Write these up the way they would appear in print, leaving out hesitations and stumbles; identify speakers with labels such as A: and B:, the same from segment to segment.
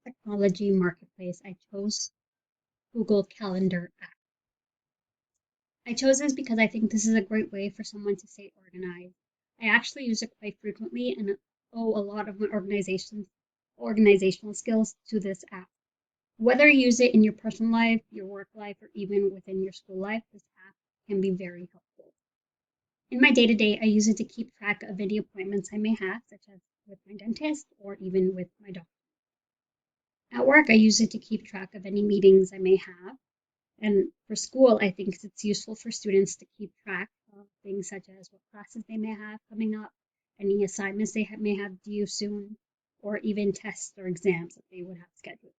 A: technology marketplace, I chose Google Calendar app. I chose this because I think this is a great way for someone to stay organized. I actually use it quite frequently and owe a lot of my organizational skills to this app. Whether you use it in your personal life, your work life, or even within your school life, this app can be very helpful. In my day-to-day, I use it to keep track of any appointments I may have, such as with my dentist or even with my doctor. At work, I use it to keep track of any meetings I may have. And for school, I think it's useful for students to keep track of things such as what classes they may have coming up, any assignments they may have due soon, or even tests or exams that they would have scheduled.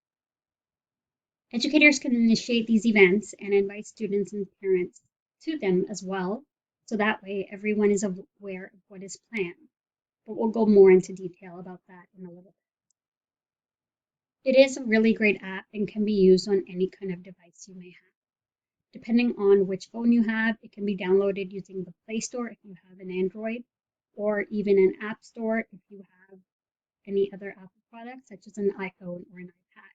A: Educators can initiate these events and invite students and parents to them as well, so that way everyone is aware of what is planned. But we'll go more into detail about that in a little bit. It is a really great app and can be used on any kind of device you may have. Depending on which phone you have, it can be downloaded using the Play Store if you have an Android, or even an App Store if you have any other Apple products, such as an iPhone or an iPad.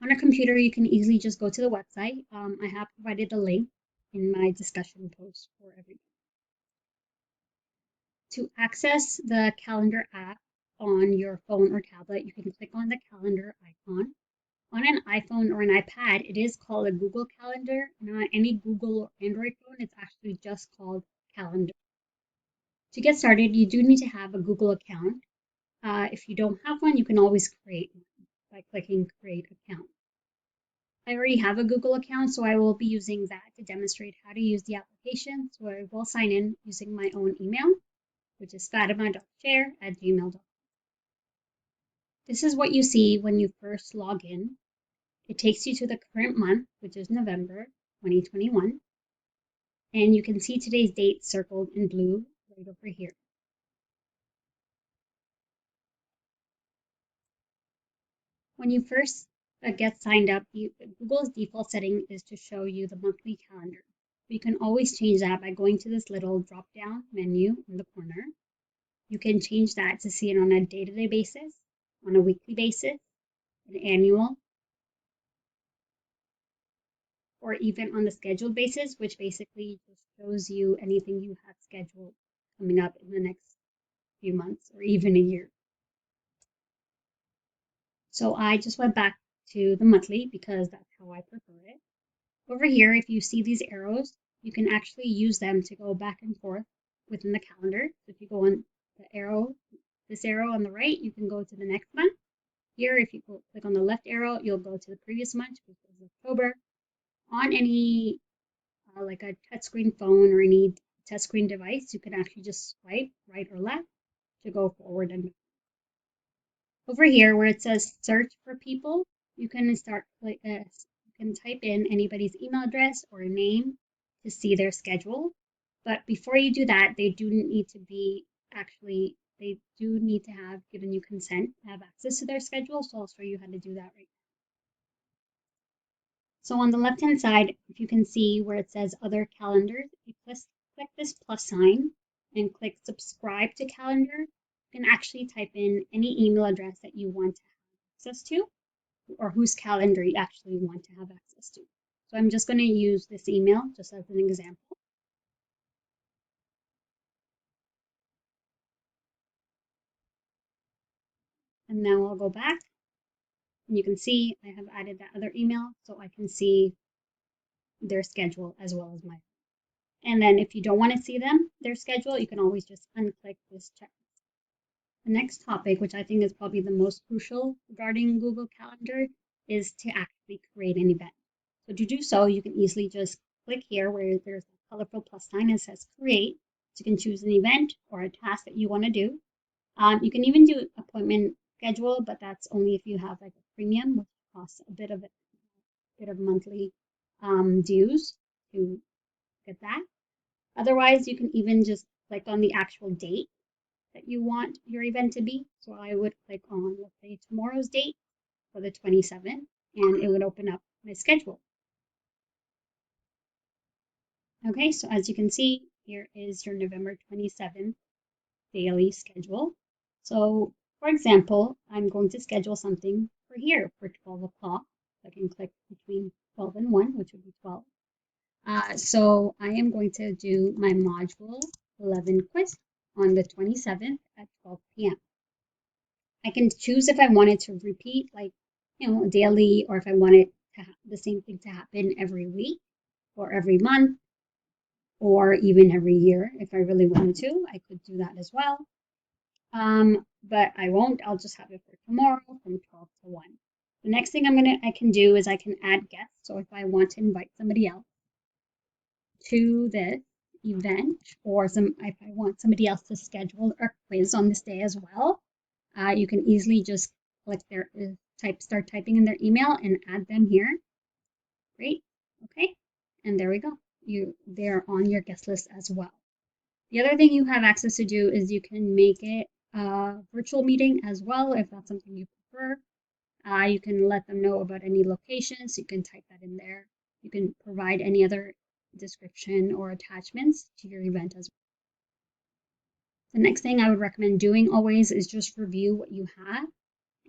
A: On a computer, you can easily just go to the website. I have provided the link in my discussion post for everyone. To access the calendar app on your phone or tablet, you can click on the calendar icon. On an iPhone or an iPad, it is called a Google Calendar, and on any Google or Android phone, it's actually just called Calendar. To get started, you do need to have a Google account. If you don't have one, you can always create one by clicking Create Account. I already have a Google account, so I will be using that to demonstrate how to use the application. So I will sign in using my own email, which is fatima.chair@gmail.com. This is what you see when you first log in. It takes you to the current month, which is November 2021. And you can see today's date circled in blue right over here. When you first get signed up, Google's default setting is to show you the monthly calendar. You can always change that by going to this little drop-down menu in the corner. You can change that to see it on a day-to-day basis, on a weekly basis, an annual, or even on the scheduled basis, which basically just shows you anything you have scheduled coming up in the next few months or even a year. So I just went back to the monthly because that's how I prefer it. Over here, if you see these arrows, you can actually use them to go back and forth within the calendar. So if you go on the arrow, this arrow on the right, you can go to the next month. Here, if you click on the left arrow, you'll go to the previous month, which is October. On any like a touchscreen phone or any touchscreen device, you can actually just swipe right or left to go forward and back. Over here, where it says search for people, you can type in anybody's email address or name to see their schedule. But before you do that, they do need to have given you consent to have access to their schedule. So I'll show you how to do that right now. So on the left-hand side, if you can see where it says other calendars, if you click this plus sign and click subscribe to calendar, you can actually type in any email address that you want to have access to or whose calendar you actually want to have access to. So I'm just going to use this email just as an example. And now I'll go back and you can see I have added that other email so I can see their schedule as well as mine. And then if you don't want to see their schedule, you can always just unclick this check. The next topic, which I think is probably the most crucial regarding Google Calendar, is to actually create an event. So to do so, you can easily just click here where there's a colorful plus sign that says create. So you can choose an event or a task that you want to do. You can even do appointment schedule, but that's only if you have like a premium, which costs a bit of monthly dues to get that. Otherwise, you can even just click on the actual date that you want your event to be. So I would click on, let's say, tomorrow's date for the 27th, and it would open up my schedule. Okay, so as you can see, here is your November 27th daily schedule. So, for example, I'm going to schedule something for here for 12 o'clock. I can click between 12 and 1, which would be 12. So I am going to do my module 11 quiz on the 27th at 12 p.m. I can choose if I wanted to repeat, like, daily, or if I wanted to the same thing to happen every week or every month or even every year. If I really wanted to, I could do that as well. But I won't. I'll just have it for tomorrow from 12 to 1. The next thing I can do is I can add guests. So if I want to invite somebody else to this event, or if I want somebody else to schedule a quiz on this day as well, you can easily just click their start typing in their email and add them here. Great. Okay. And there we go. They're on your guest list as well. The other thing you have access to do is you can make it a virtual meeting as well, if that's something you prefer. You can let them know about any locations. You can type that in there. You can provide any other description or attachments to your event as well. The next thing I would recommend doing always is just review what you have.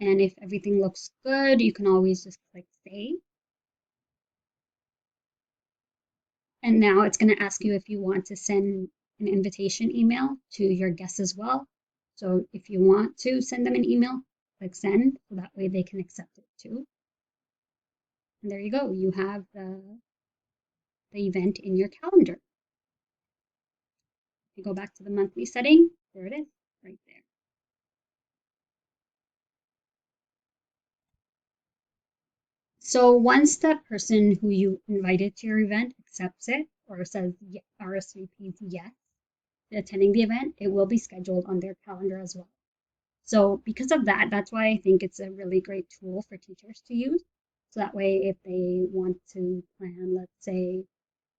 A: And if everything looks good, you can always just click save. And now it's going to ask you if you want to send an invitation email to your guests as well. So if you want to send them an email, click send, so that way they can accept it too. And there you go. You have the event in your calendar. If you go back to the monthly setting, there it is, right there. So once that person who you invited to your event accepts it or says RSVPs yes to attending the event, it will be scheduled on their calendar as well. So because of that, that's why I think it's a really great tool for teachers to use. So that way, if they want to plan, let's say,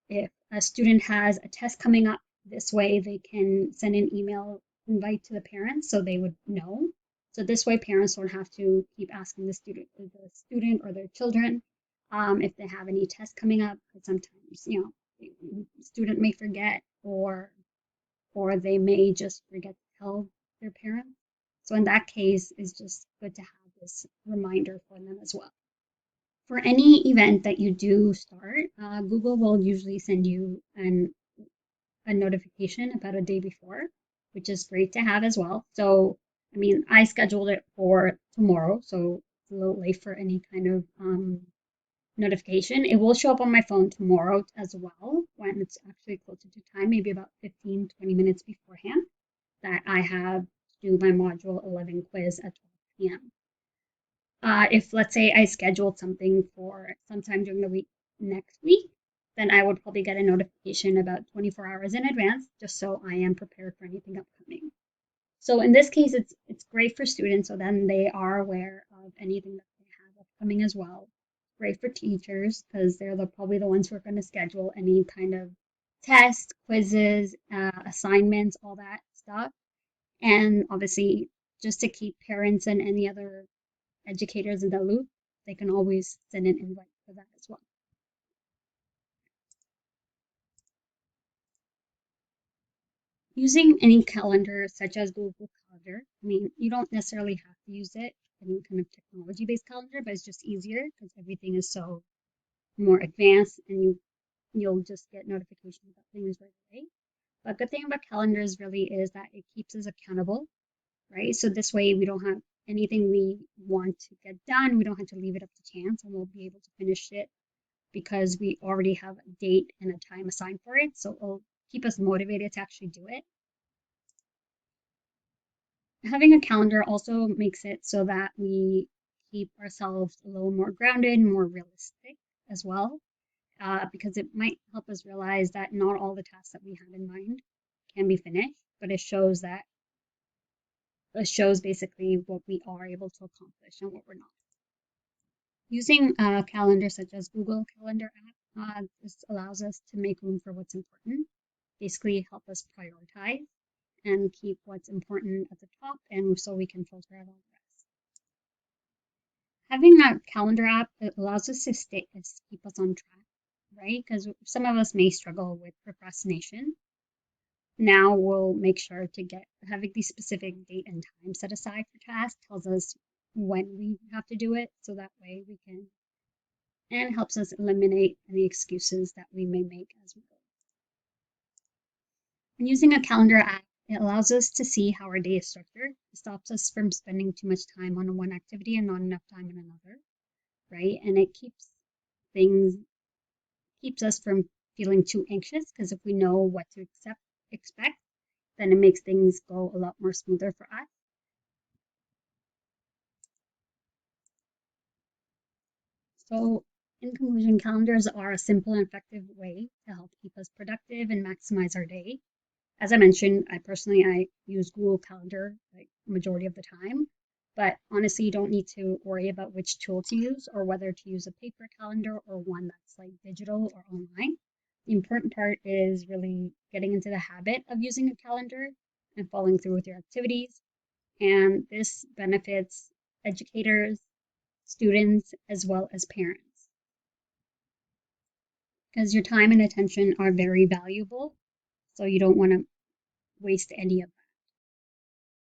A: if a student has a test coming up, this way they can send an email invite to the parents so they would know. So this way, parents don't have to keep asking the student or their children if they have any tests coming up. Because sometimes, the student may forget, or they may just forget to tell their parents. So in that case, it's just good to have this reminder for them as well. For any event that you do start, Google will usually send you a notification about a day before, which is great to have as well. So, I mean, I scheduled it for tomorrow, so it's a little late for any kind of notification. It will show up on my phone tomorrow as well, when it's actually closer to time, maybe about 15, 20 minutes beforehand, that I have do my module 11 quiz at 12 p.m. If, let's say, I scheduled something for sometime during the week next week, then I would probably get a notification about 24 hours in advance, just so I am prepared for anything upcoming. So in this case, it's great for students, so then they are aware of anything that they have upcoming as well. Great for teachers, because they're probably the ones who are going to schedule any kind of tests, quizzes, assignments, all that stuff. And obviously, just to keep parents and any other educators in the loop, they can always send an invite for that as well. Using any calendar such as Google Calendar, I mean, you don't necessarily have to use it, any kind of technology-based calendar, but it's just easier because everything is so more advanced, and you'll just get notifications about things right away. But good thing about calendars really is that it keeps us accountable, right? So this way we don't have anything we want to get done, we don't have to leave it up to chance, and we'll be able to finish it because we already have a date and a time assigned for it. So it'll keep us motivated to actually do it. Having a calendar also makes it so that we keep ourselves a little more grounded, more realistic as well, because it might help us realize that not all the tasks that we have in mind can be finished, but it shows basically what we are able to accomplish and what we're not. Using a calendar such as Google Calendar app, this allows us to make room for what's important, basically help us prioritize and keep what's important at the top, and so we can filter out all the rest. Having a calendar app, it allows us to keep us on track, right? Because some of us may struggle with procrastination. Now we'll make sure to having the specific date and time set aside for tasks tells us when we have to do it, so that way we can, and it helps us eliminate any excuses that we may make as we go. And using a calendar app, it allows us to see how our day is structured. It stops us from spending too much time on one activity and not enough time on another, right? And it keeps us from feeling too anxious, because if we know what to expect, then it makes things go a lot more smoother for us. So in conclusion, calendars are a simple and effective way to help keep us productive and maximize our day. As I mentioned, I use Google Calendar like majority of the time, but honestly, you don't need to worry about which tool to use or whether to use a paper calendar or one that's like digital or online. The important part is really getting into the habit of using a calendar and following through with your activities. And this benefits educators, students, as well as parents, because your time and attention are very valuable. So you don't want to waste any of that.